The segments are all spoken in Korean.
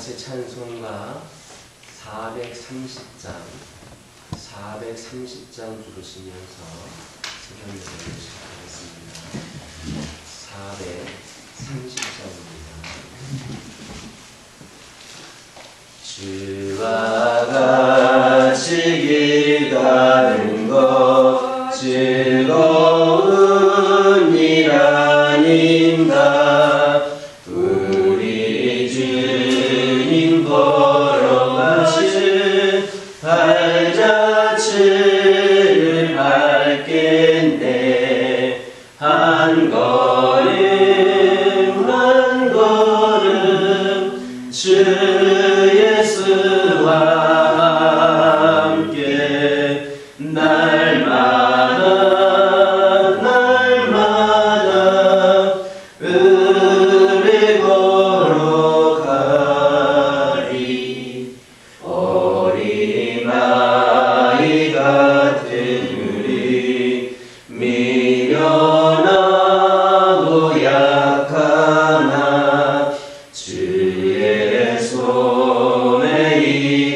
같이 찬송가 430장 부르시면서 새벽 예배를 시작하겠습니다. 430장입니다. 주와 같이 길 가는 것 즐거운 일 아닌가. 우리 주님 걸어가신 발자취를 밟겠네. 한 걸음 한 걸음 주 예수와 함께 날마다 의리 걸어가리. 어린아이 같은 우리 미련하고 약하나 주의 손에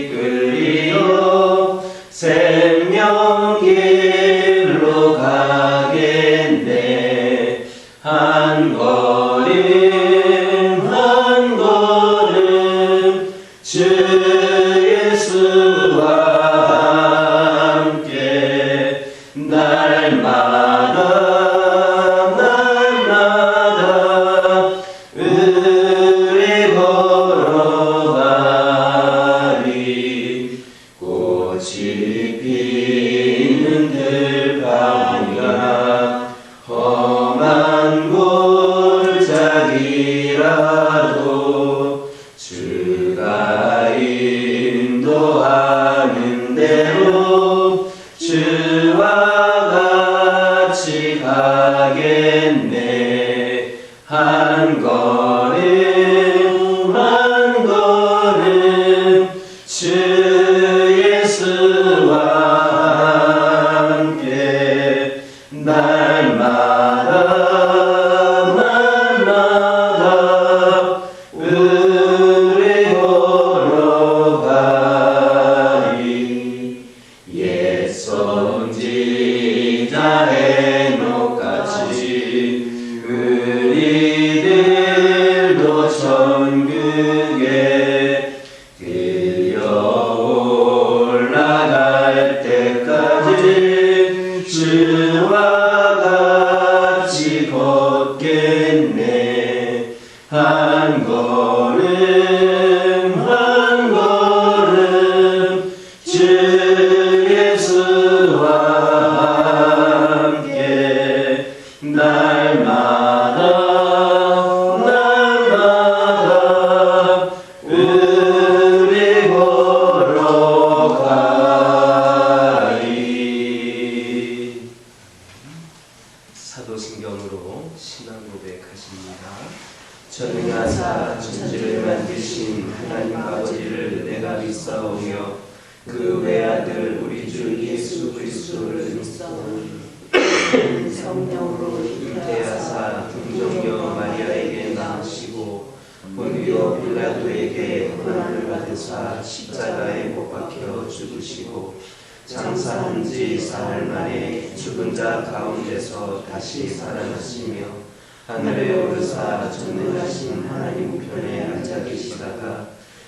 이끌려 생명길로 가겠네. 한 걸음 한 걸음 주 예수와 함께 날마다 의리 걸어가리. 꽃이 피는 들판이라 험한 골짜기라도 주가 인도하는 대로 주와 같이 가겠네. 한 걸음 한 걸음 주 예수와 함께 날마다 의리 걸어가리. 옛 선지자 에녹같이 우리들도 천국에 들려올라갈 때까지 주와 같이 걷겠네. 한 걸음 한 걸음 주 예수와 함께 날마다 의리 걸어가리. 사도신경으로 신앙 고백하십니다. 전능하사 천지를 만드신 하나님 아버지를 내가 믿사오며 그 외아들 우리 주 예수 그리스도를 믿사오니 성령으로 잉태하사 동정녀 마리아에게 낳으시고 본디오 빌라도에게 고난을 받으사 십자가에 못 박혀 죽으시고 장사한 지 사흘 만에 죽은 자 가운데서 다시 살아나시며 하늘에 오르사 전능하신 하나님 우편에 앉아 계시다가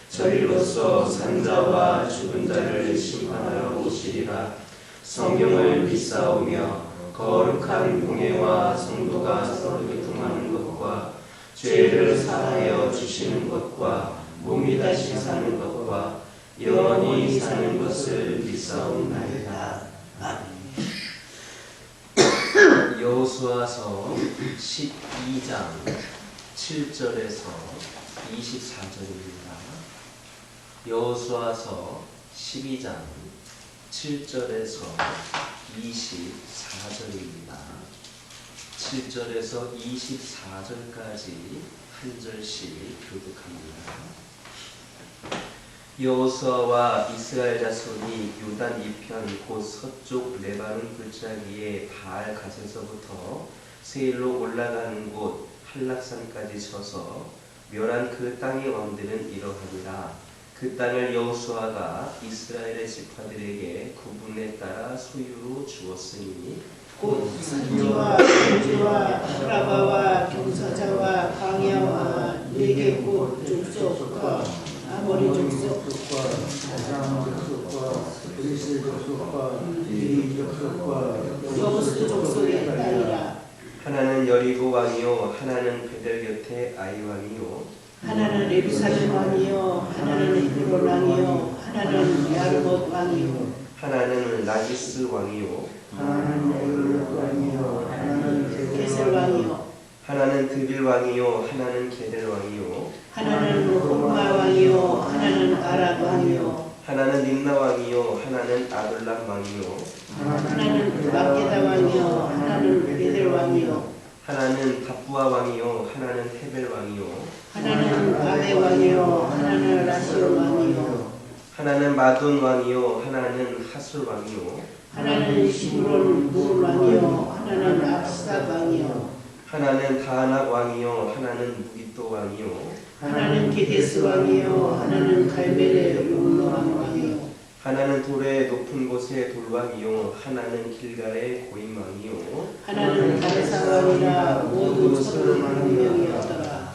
저리로서 산자와 죽은 자를 심판하러 오시리라. 성경을 믿사오며 거룩한 공예와 성도가 서로 교통하는 것과 죄를 사하여 주시는 것과 몸이 다시 사는 것과 영원히 사는 것을 믿사옵나이다. 아멘. 여호수아서 12장 7절에서 24절입니다. 여호수아서 12장 7절에서 24절입니다. 7절에서 24절까지 한 절씩 교독합니다. 여호수아와 이스라엘 자손이 요단 이편 곧 서쪽 레바논 골짜기의 바알 갓에서부터 세일로 올라가는 곳 한락산까지 서서 멸한 그 땅의 왕들은 이러하니라. 그 땅을 여호수아가 이스라엘의 지파들에게 구분에 따라 소유로 주었으니 곧 산지와 평지와 아라바와 경사자와 광야와 네겝 족속과 아모리 족속과 아람 족속과 그리스 족속과 이 족속과 여부스 족속의 땅이라. 하나는 여리고 왕이요 하나는 베델 곁에 아이 왕이요 하나는 예루살렘 왕이요 하나는 헤브론 왕이요 하나는 야르못 왕이요 하나는 라기스 왕이요 하나는 에글롯 왕이요 하나는 게셀 왕이요 하나는 드빌 왕이요 하나는 게델 왕이요 하나는 홈마 왕이요 하나는 아랍 왕이요 하나는 림나 왕이요 하나는 아둘람 왕이요 하나는 마게다 왕이요 하나는 베델 왕이요 하나는 다부아 왕이요 하나는 헤벨 왕이요 하나는 아베 왕이요 하나는 라시오 왕이요 하나는 마돈 왕이요 하나는 하술 왕이요 하나는 시므론 물 왕이요 하나는 압사 왕이요 하나는 다하낙 왕이요 하나는 무기또 왕이요 하나는 게데스 왕이요 하나는 갈멜의 율로암 왕이요 하나는 돌의 높은 곳의 돌왕이요 하나는 길갈의 고임 왕이요 하나는 다레사 왕이라 모두 31명이었더라.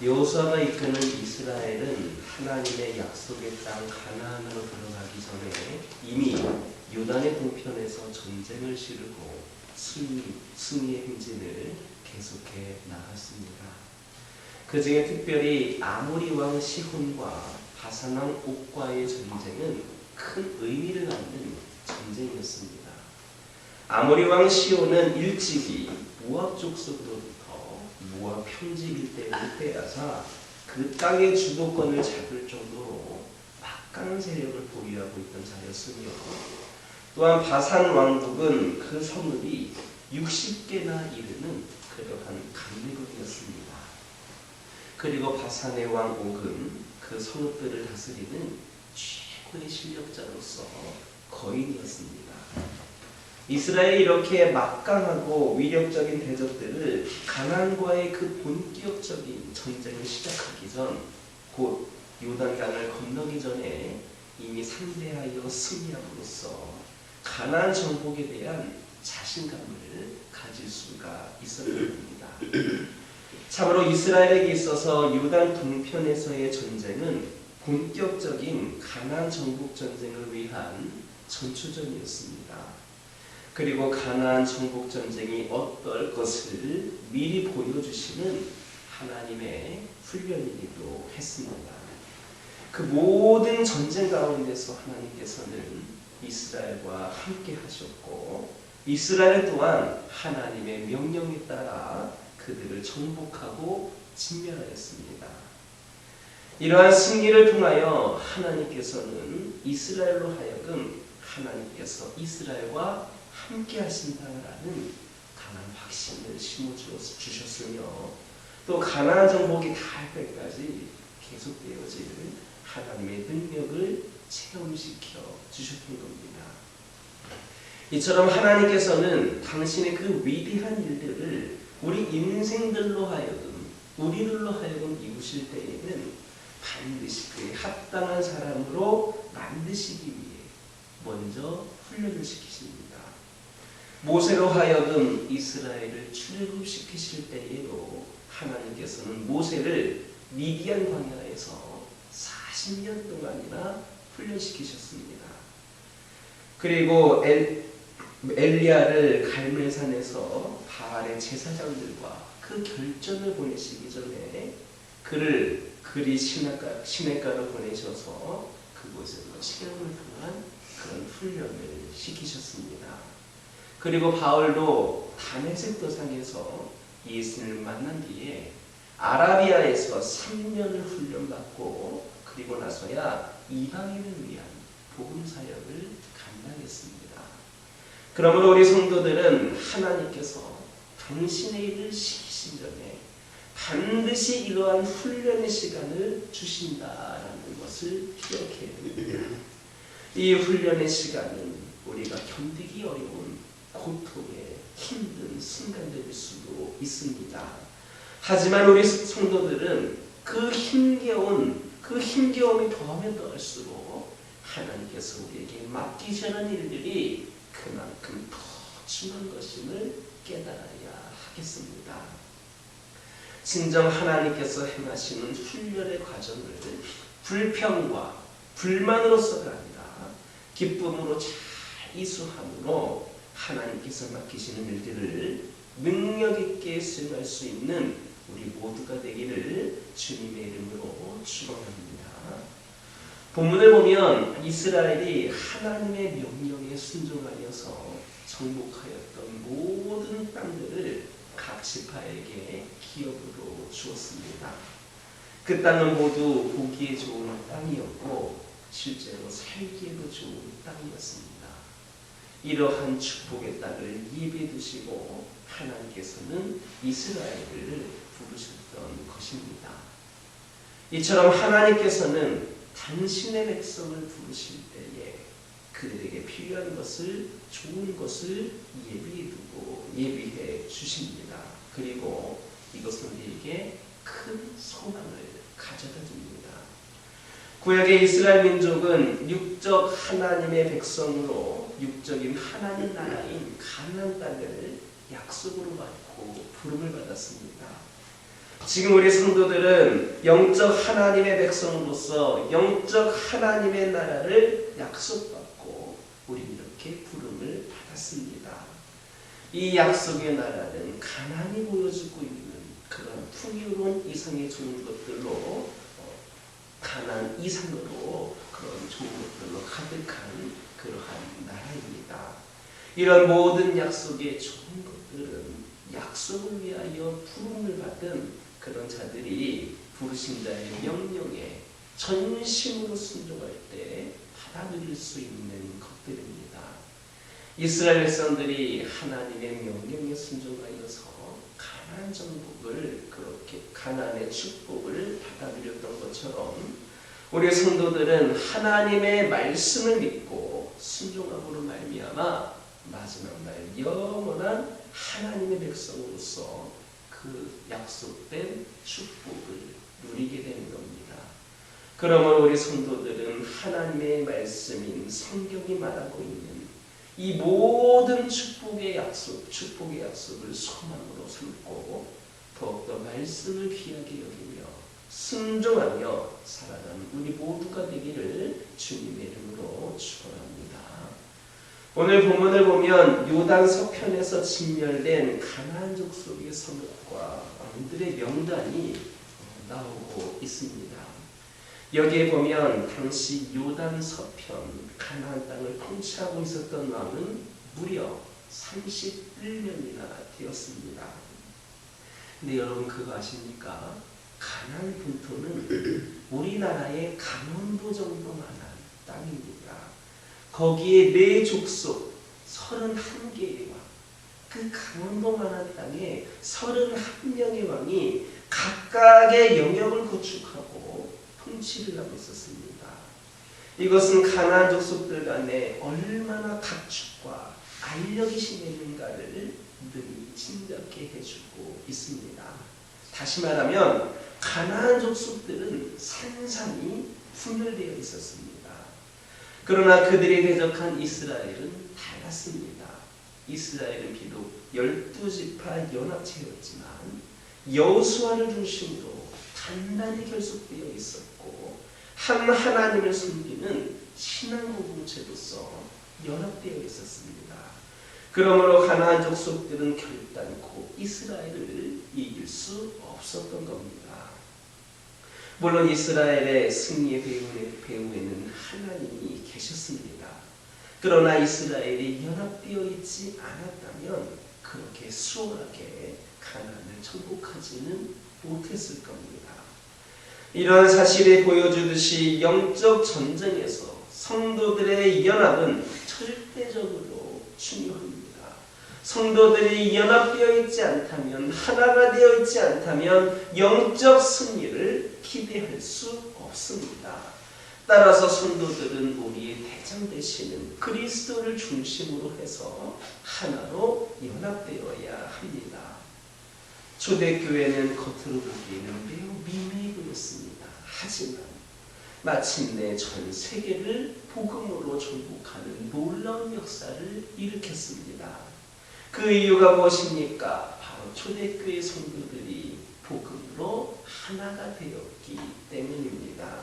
여호수아가 이끄는 이스라엘은 하나님의 약속의 땅 가나안으로 들어가기 전에 이미 요단의 동편에서 전쟁을 치르고 승리의 행진을 계속해 나갔습니다. 그 중에 특별히 아모리 왕 시혼과 바산 왕 옥과의 전쟁은 큰 의미를 갖는 전쟁이었습니다. 아모리 왕 시혼은 일찍이 모압 족속으로부터 모압 평지 일대를 빼앗아 그 땅의 주도권을 잡을 정도로 막강한 세력을 보유하고 있던 자였으며 또한 바산 왕국은 그 성읍이 60개나 이르는 그러한 강대국이었습니다. 그리고 바산의 왕 옥은 그 성읍들을 다스리는 최고의 실력자로서 거인이었습니다. 이스라엘이 이렇게 막강하고 위력적인 대적들을 가나안과의 그 본격적인 전쟁을 시작하기 전, 곧 요단강을 건너기 전에 이미 상대하여 승리함으로써 가나안 정복에 대한 자신감을 가질 수가 있었던 겁니다. 참으로 이스라엘에게 있어서 요단 동편에서의 전쟁은 본격적인 가나안 정복 전쟁을 위한 전초전이었습니다. 그리고 가나안 정복 전쟁이 어떨 것을 미리 보여주시는 하나님의 훈련이기도 했습니다. 그 모든 전쟁 가운데서 하나님께서는 이스라엘과 함께 하셨고 이스라엘 또한 하나님의 명령에 따라 그들을 정복하고 진멸하였습니다. 이러한 승리를 통하여 하나님께서는 이스라엘로 하여금 하나님께서 이스라엘과 함께 하신다라는 강한 확신을 심어주셨으며 또 가나안 정복이 닿을 때까지 계속되어질 하나님의 능력을 체험시켜 주셨던 겁니다. 이처럼 하나님께서는 당신의 그 위대한 일들을 우리 인생들로 하여금 우리들로 하여금 이루실 때에는 반드시 그에 합당한 사람으로 만드시기 위해 먼저 훈련을 시키십니다. 모세로 하여금 이스라엘을 출애굽시키실 때에도 하나님께서는 모세를 미디안 광야에서 40년 동안이나 훈련시키셨습니다. 그리고 엘리야를 갈멜산에서 바알의 제사장들과 그 결전을 보내시기 전에 그를 그리 시냇가로 보내셔서 그곳에서 체험을 통한 그런 훈련을 시키셨습니다. 그리고 바울도 다메섹 도상에서 예수를 만난 뒤에 아라비아에서 3년을 훈련받고 그리고 나서야 이방인을 위한 복음 사역을 감당했습니다. 그러므로 우리 성도들은 하나님께서 당신의 일을 시키신 전에 반드시 이러한 훈련의 시간을 주신다라는 것을 기억해야 됩니다. 이 훈련의 시간은 우리가 견디기 어려운 고통의 힘든 순간들일 수도 있습니다. 하지만 우리 성도들은 그 힘겨움이 더하면 더할수록 하나님께서 우리에게 맡기시는 일들이 그만큼 더 중요한 것임을 깨달아야 하겠습니다. 진정 하나님께서 행하시는 훈련의 과정을 불평과 불만으로서가 아니라 기쁨으로 잘 이수함으로 하나님께서 맡기시는 일들을 능력 있게 수행할 수 있는 우리 모두가 되기를 주님의 이름으로 축원합니다. 본문을 보면 이스라엘이 하나님의 명령에 순종하여서 정복하였던 모든 땅들을 각 지파에게 기업으로 주었습니다. 그 땅은 모두 보기에 좋은 땅이었고 실제로 살기에도 좋은 땅이었습니다. 이러한 축복의 땅을 입에 두시고 하나님께서는 이스라엘을 부르셨던 것입니다. 이처럼 하나님께서는 당신의 백성을 부르실 때에 그들에게 필요한 것을, 좋은 것을 예비해 주십니다. 그리고 이것은 우리에게 큰 소망을 가져다 줍니다. 구약의 이스라엘 민족은 육적 하나님의 백성으로 육적인 하나님 나라인 가나안 땅을 약속으로 받고 부름을 받았습니다. 지금 우리 성도들은 영적 하나님의 백성으로서 영적 하나님의 나라를 약속받고 우리는 이렇게 부름을 받았습니다. 이 약속의 나라는 가나안이 보여주고 있는 그런 풍요로운 이상의 좋은 것들로 가나안 이상으로 그런 좋은 것들로 가득한 그러한 나라입니다. 이런 모든 약속의 좋은 것들은 약속을 위하여 부름을 받은 그런 자들이 부르신 자의 명령에 전심으로 순종할 때 받아들일 수 있는 것들입니다. 이스라엘 백성들이 하나님의 명령에 순종하여서 가나안 정복을 그렇게 가나안의 축복을 받아들였던 것처럼 우리 성도들은 하나님의 말씀을 믿고 순종함으로 말미암아 마지막 날 영원한 하나님의 백성으로서 그 약속된 축복을 누리게 되는 겁니다. 그러므로 우리 성도들은 하나님의 말씀인 성경이 말하고 있는 이 모든 축복의 약속을 소망으로 삼고 더욱더 말씀을 귀하게 여기며 순종하며 살아가는 우리 모두가 되기를 주님의 이름으로 축원합니다. 오늘 본문을 보면 요단 서편에서 진멸된 가나안 족속의 성읍과 왕들의 명단이 나오고 있습니다. 여기에 보면 당시 요단 서편 가나안 땅을 통치하고 있었던 왕은 무려 31년이나 되었습니다. 근데 여러분 그거 아십니까? 가나안 본토는 우리나라의 강원도 정도만한 땅입니다. 거기에 네 족속 31개의 왕, 그 강원도만한 땅에 31명의 왕이 각각의 영역을 구축하고 통치를 하고 있었습니다. 이것은 가나안 족속들 간에 얼마나 각축과 알력이 심했는가를 능히 짐작케 해주고 있습니다. 다시 말하면 가나안 족속들은 산산이 분열되어 있었습니다. 그러나 그들이 대적한 이스라엘은 달랐습니다. 이스라엘은 비록 12지파 연합체였지만 여호수아를 중심으로 단단히 결속되어 있었고 한 하나님을 섬기는 신앙 공동체로서 연합되어 있었습니다. 그러므로 가나안 족속들은 결단코 이스라엘을 이길 수 없었던 겁니다. 물론 이스라엘의 승리의 배후에는 하나님이 계셨습니다. 그러나 이스라엘이 연합되어 있지 않았다면 그렇게 수월하게 가나안을 정복하지는 못했을 겁니다. 이러한 사실이 보여주듯이 영적 전쟁에서 성도들의 연합은 절대적으로 중요합니다. 성도들이 연합되어 있지 않다면, 하나가 되어 있지 않다면 영적 승리를 기대할 수 없습니다. 따라서 성도들은 우리의 대장 되시는 그리스도를 중심으로 해서 하나로 연합되어야 합니다. 초대교회는 겉으로 보기에는 매우 미미해 보였습니다. 하지만 마침내 전 세계를 복음으로 정복하는 놀라운 역사를 일으켰습니다. 그 이유가 무엇입니까? 바로 초대교회 성도들이 복음으로 하나가 되었기 때문입니다.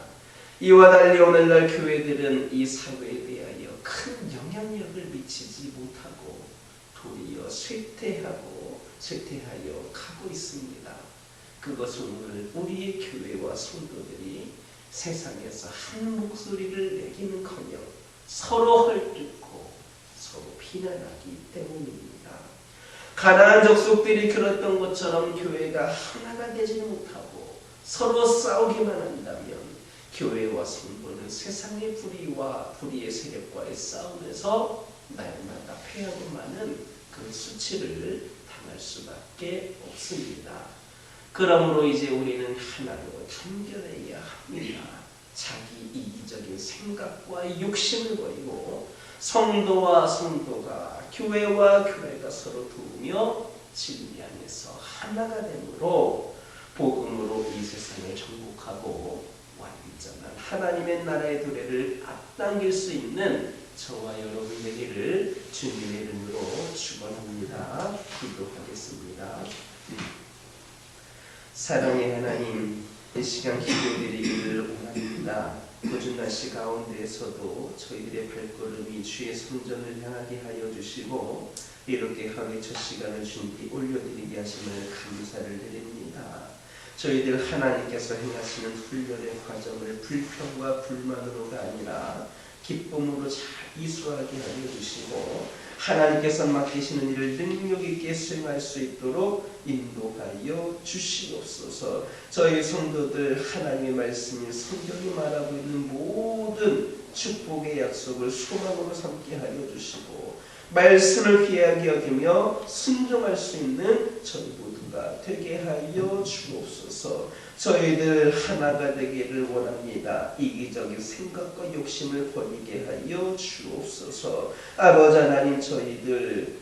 이와 달리 오늘날 교회들은 이 사회에 대하여 큰 영향력을 미치지 못하고 도리어 쇠퇴하여 가고 있습니다. 그것은 오늘 우리의 교회와 성도들이 세상에서 한 목소리를 내기는커녕 서로 헐뜯고 서로 비난하기 때문입니다. 가나안 족속들이 그랬던 것처럼 교회가 하나가 되지 못하고 서로 싸우기만 한다면 교회와 성도는 세상의 불의의 세력과의 싸움에서 날마다 패하고 마는 그 수치를 당할 수밖에 없습니다. 그러므로 이제 우리는 하나로 단결해야 합니다. 자기 이기적인 생각과 욕심을 버리고 성도와 성도가 교회와 교회가 서로 도우며 진리 안에서 하나가 되므로 복음으로 이 세상을 정복하고 완전한 하나님의 나라의 도래를 앞당길 수 있는 저와 여러분 되기를 주님의 이름으로 축원합니다. 기도하겠습니다. 사랑의 하나님, 이 시간 기도드리기를 원합니다. 궂은 날씨 가운데에서도 저희들의 발걸음이 주의 성전을 향하게 하여 주시고 이렇게 하루의 첫 시간을 주님께 올려드리게 하심을 감사를 드립니다. 저희들 하나님께서 행하시는 훈련의 과정을 불평과 불만으로가 아니라 기쁨으로 잘 이수하게 하여 주시고 하나님께서 맡기시는 일을 능력 있게 수행할 수 있도록 인도하여 주시옵소서. 저희 성도들 하나님의 말씀인 성경이 말하고 있는 모든 축복의 약속을 소망으로 삼게 하여 주시고 말씀을 귀하게 여기며 순종할 수 있는 저희 모두가 되게 하여 주옵소서. 저희들 하나가 되기를 원합니다. 이기적인 생각과 욕심을 버리게 하여 주옵소서. 아버지 하나님, 저희들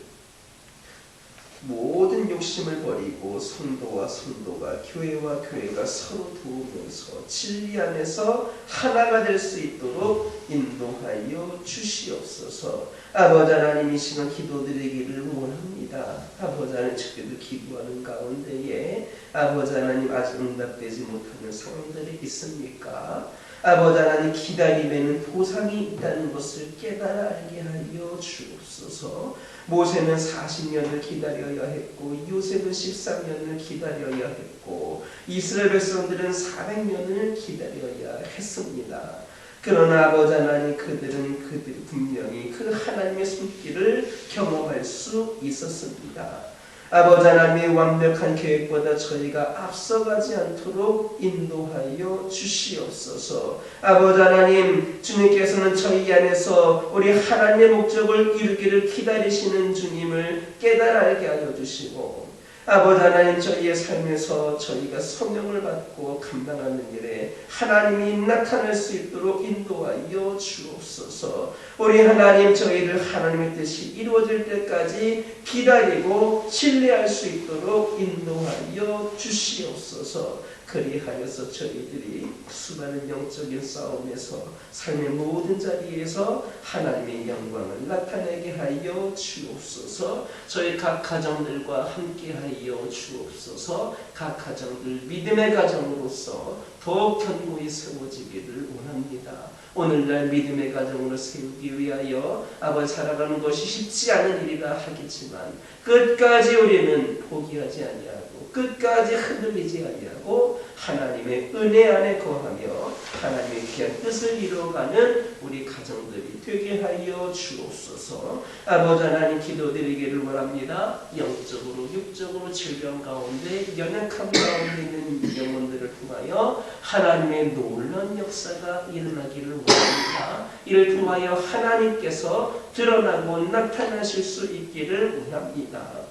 모든 욕심을 버리고 성도와 성도가 교회와 교회가 서로 도우면서 진리 안에서 하나가 될 수 있도록 인도하여 주시옵소서. 아버지 하나님, 이 시간 기도드리기를 원합니다. 아버지 하나님, 저희들 기도하는 가운데에 아버지 하나님 아직 응답되지 못하는 상황들이 있습니까? 아버지 하나님, 기다림에는 보상이 있다는 것을 깨달아 알게 하여 주옵소서. 모세는 40년을 기다려야 했고 요셉은 13년을 기다려야 했고 이스라엘 백성들은 400년을 기다려야 했습니다. 그러나 아버지 하나님, 그들이 분명히 그 하나님의 손길을 경험할 수 있었습니다. 아버지 하나님의 완벽한 계획보다 저희가 앞서가지 않도록 인도하여 주시옵소서. 아버지 하나님, 주님께서는 저희 안에서 우리 하나님의 목적을 이루기를 기다리시는 주님을 깨달아 알게 하여 주시고 아버지 하나님, 저희의 삶에서 저희가 성령을 받고 감당하는 일에 하나님이 나타날 수 있도록 인도하여 주옵소서. 우리 하나님, 저희를 하나님의 뜻이 이루어질 때까지 기다리고 신뢰할 수 있도록 인도하여 주시옵소서. 그리하여서 저희들이 수많은 영적인 싸움에서 삶의 모든 자리에서 하나님의 영광을 나타내게 하여 주옵소서. 저희 각 가정들과 함께하여 주옵소서. 각 가정들 믿음의 가정으로서 더욱 견고히 세워지기를 원합니다. 오늘날 믿음의 가정으로 세우기 위하여 아버지 살아가는 것이 쉽지 않은 일이라 하겠지만 끝까지 우리는 포기하지 아니하고 끝까지 흔들리지 아니하고 하나님의 은혜 안에 거하며 하나님의 귀한 뜻을 이루어가는 우리 가정들이 되게 하여 주옵소서. 아버지 하나님, 기도드리기를 원합니다. 영적으로 육적으로 질병 가운데 연약함 가운데 있는 영혼들을 통하여 하나님의 놀라운 역사가 일어나기를 원합니다. 이를 통하여 하나님께서 드러나고 나타나실 수 있기를 원합니다.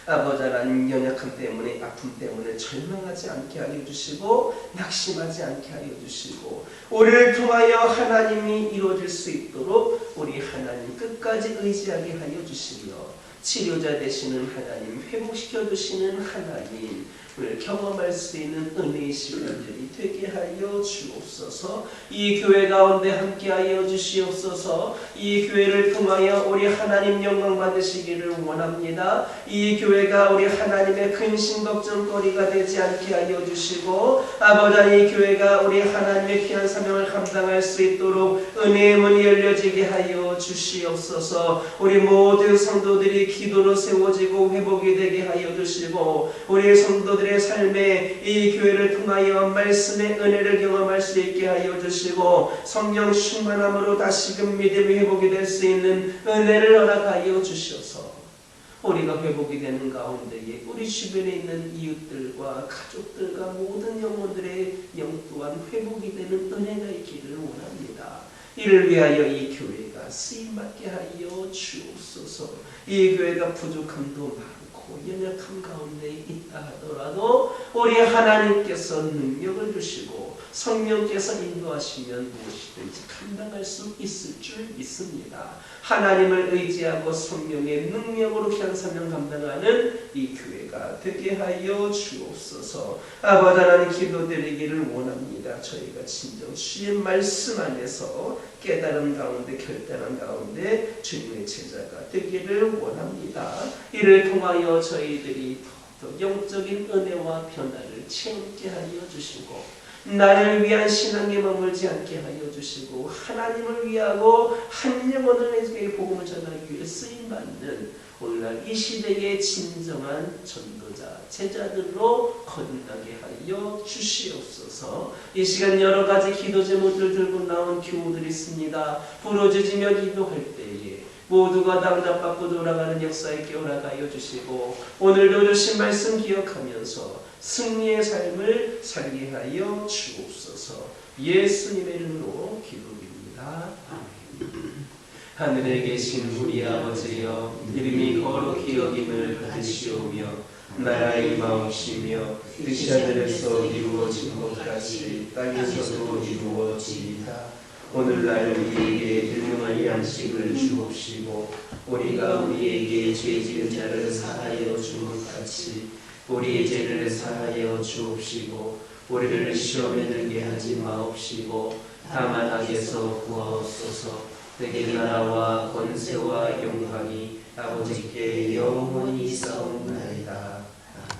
아버지 하나님, 연약함 때문에 아픔 때문에 절망하지 않게 하여 주시고 낙심하지 않게 하여 주시고 우리를 통하여 하나님이 이루어질 수 있도록 우리 하나님 끝까지 의지하게 하여 주시며 치료자 되시는 하나님, 회복시켜 주시는 하나님을 경험할 수 있는 은혜의 시간들이 되게 하여 주옵소서. 이 교회 가운데 함께하여 주시옵소서. 이 교회를 통하여 우리 하나님 영광 받으시기를 원합니다. 이 교회가 우리 하나님의 근심 걱정거리가 되지 않게 하여 주시고, 아버지, 이 교회가 우리 하나님의 귀한 사명을 감당할 수 있도록 은혜의 문이 열려지게 하여 주시옵소서. 우리 모든 성도들이 기도로 세워지고 회복이 되게 하여 주시고, 우리 성도들의 삶에 이 교회를 통하여 말씀의 은혜를 경험할 수 있게 하여 주시고, 성령 충만함으로 다시금 믿음이 회복이 될 수 있는 은혜를 허락하여 주셔서 우리가 회복이 되는 가운데에 우리 주변에 있는 이웃들과 가족들과 모든 영혼들의 영 또한 회복이 되는 은혜가 있기를 원합니다. 이를 위하여 이 교회가 쓰임받게 하여 주옵소서. 이 교회가 부족함도 많고 연약함 가운데 있다 하더라도 우리 하나님께서 능력을 주시고 성령께서 인도하시면 무엇이든지 감당할 수 있을 줄 믿습니다. 하나님을 의지하고 성령의 능력으로 귀한 사명 감당하는 이 교회가 되게 하여 주옵소서. 아버지 하나님, 기도드리기를 원합니다. 저희가 진정 주의 말씀 안에서 깨달음 가운데 결단한 가운데 주님의 제자가 되기를 원합니다. 이를 통하여 저희들이 더 영적인 은혜와 변화를 체험케 하여 주시고, 나를 위한 신앙에 머물지 않게 하여 주시고, 하나님을 위하고 한 영혼에게 복음을 전하기 위해 쓰임받는 오늘날 이 시대의 진정한 전도자, 제자들로 거듭나게 하여 주시옵소서. 이 시간 여러 가지 기도 제목들 들고 나온 교우들이 있습니다. 부르짖으며 기도할 때에 모두가 당답받고 돌아가는 역사 있게 허락하여 주시고, 오늘도 주신 말씀 기억하면서 승리의 삶을 살게 하여 주옵소서. 예수님의 이름으로 기도드립니다. 아멘. 하늘에 계신 우리 아버지여, 이름이 거룩히 여김을 받으시오며 나라의 임하옵시며 뜻이 하늘에서 이루어진 것 같이 땅에서도 이루어지이다. 오늘날 우리에게 일용할 양식을 주옵시고, 우리가 우리에게 죄 지은 자를 사하여 준 것 같이 우리의 죄를 사하여 주옵시고, 우리를 시험에 들게 하지 마옵시고 다만 악에서 구하옵소서. 내게 나라와 권세와 영광이 아버지께 영원히 있사옵나이다.